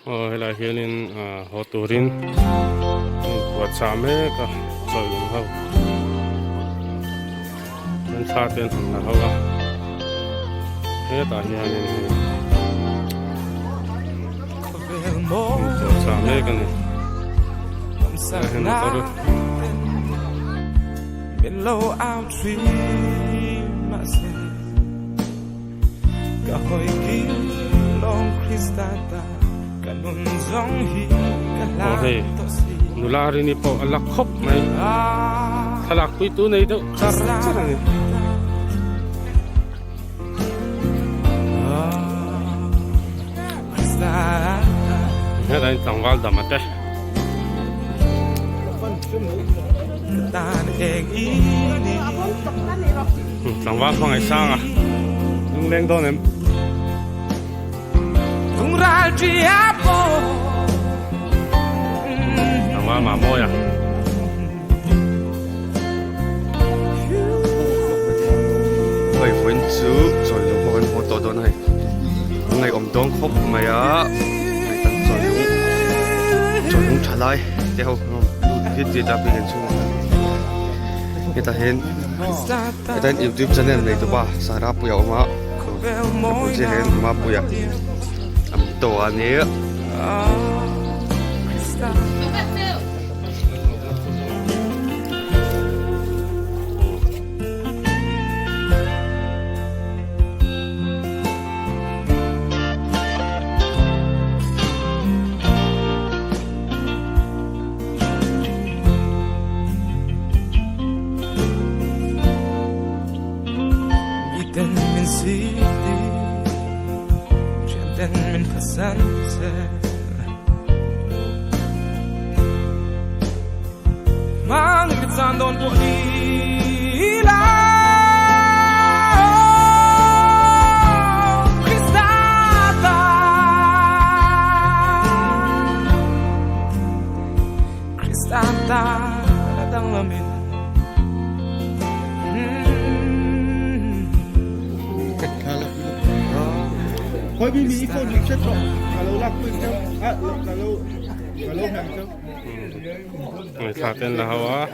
helai hianin hoturin buat same ka Chawilung ho kan thaten na ho ta hianin buat same kan ni below our tree myself kahoy kilong kristata kanun zonghi kalantosi nulari ni po alakhop mai thalak pui tu nei do charang ni nghe đây tangwal damate tan eng ini tangwal pangai sanga nung leng don em tung ral chiapo tangwal ma mo ya vậy vẫn chú rồi dùng con hồ to to này ngày ông đông khóc mày á ngày tận rồi dùng trả lại đeo hết gì đã bị hiện xuống người ta hiện người ta YouTube channel này tụi ba Sarah puya mà tôi chỉ hiện mà puya am to anh ấy den min city den min fasante man gitsan don på ila kristata kristata datang lamin Khối bí mỹ con bị chết rồi, cả lâu lắc quên chứ, cả lâu hàng chứ. người ta tên là Hawa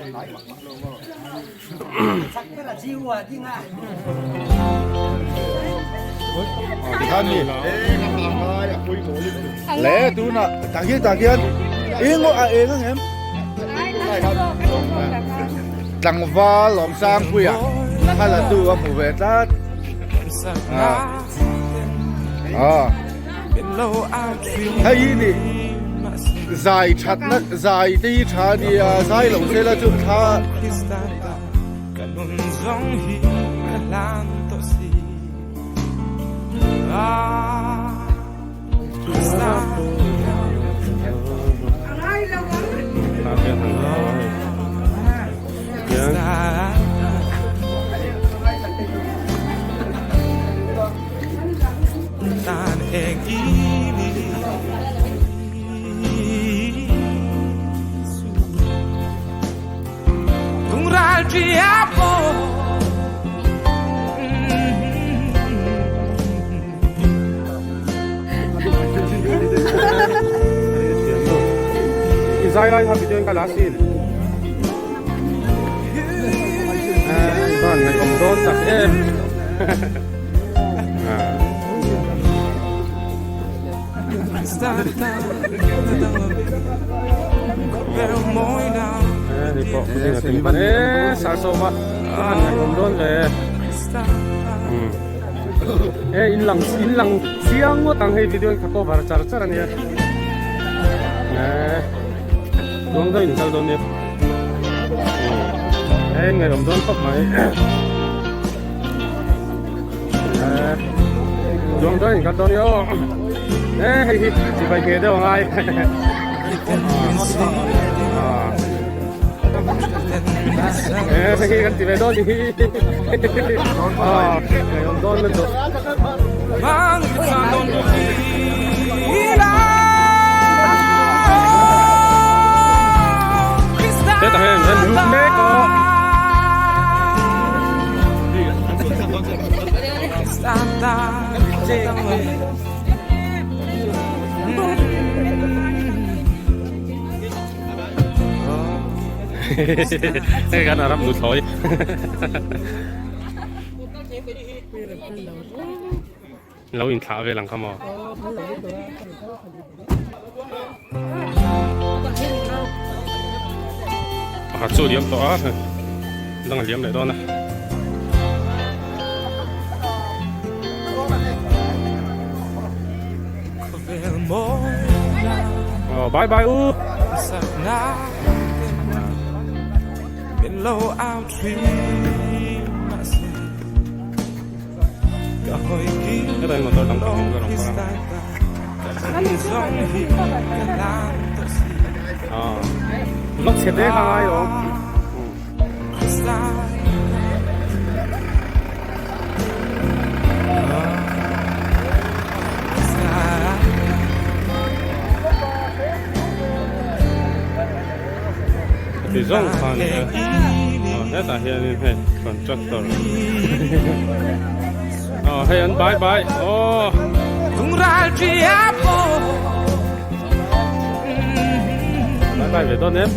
Lẽ tu nè, tạc hiên, yên ngô yên em. Tặng va lòng sang quỷ à, hay là tu ở phủ vệ ta. Hay đi dài chặt nát dài đi chả đi dài lòng xe là chúng ta tan eng ini tung ral chiapo Israel ha video ka lasin ngày ông đón tak em thì có cái là tình bạn sao số mà ngày hôm đó về in lăng siang mo tang hay video kako bar char này đúng đây sao đâu nè ngày hôm đó khóc mày đúng đây cái đó nhớ chỉ phải nghe đâu ai sige kan tibe do di ngày hôm đó lên rồi mang sang don ila thế ta hay là lúc mẹ có Santa cái gắn là rắp núi thối lâu Inthlah về làng khăm mò chú liếm to đang liếm lại đó này bye bye Below our tree, cái này mà tôi đóng cái lúc sẽ thế hai rồi thì giống phần hết là hiện hết còn chất rồi hay anh bye bye bye bye về tốt em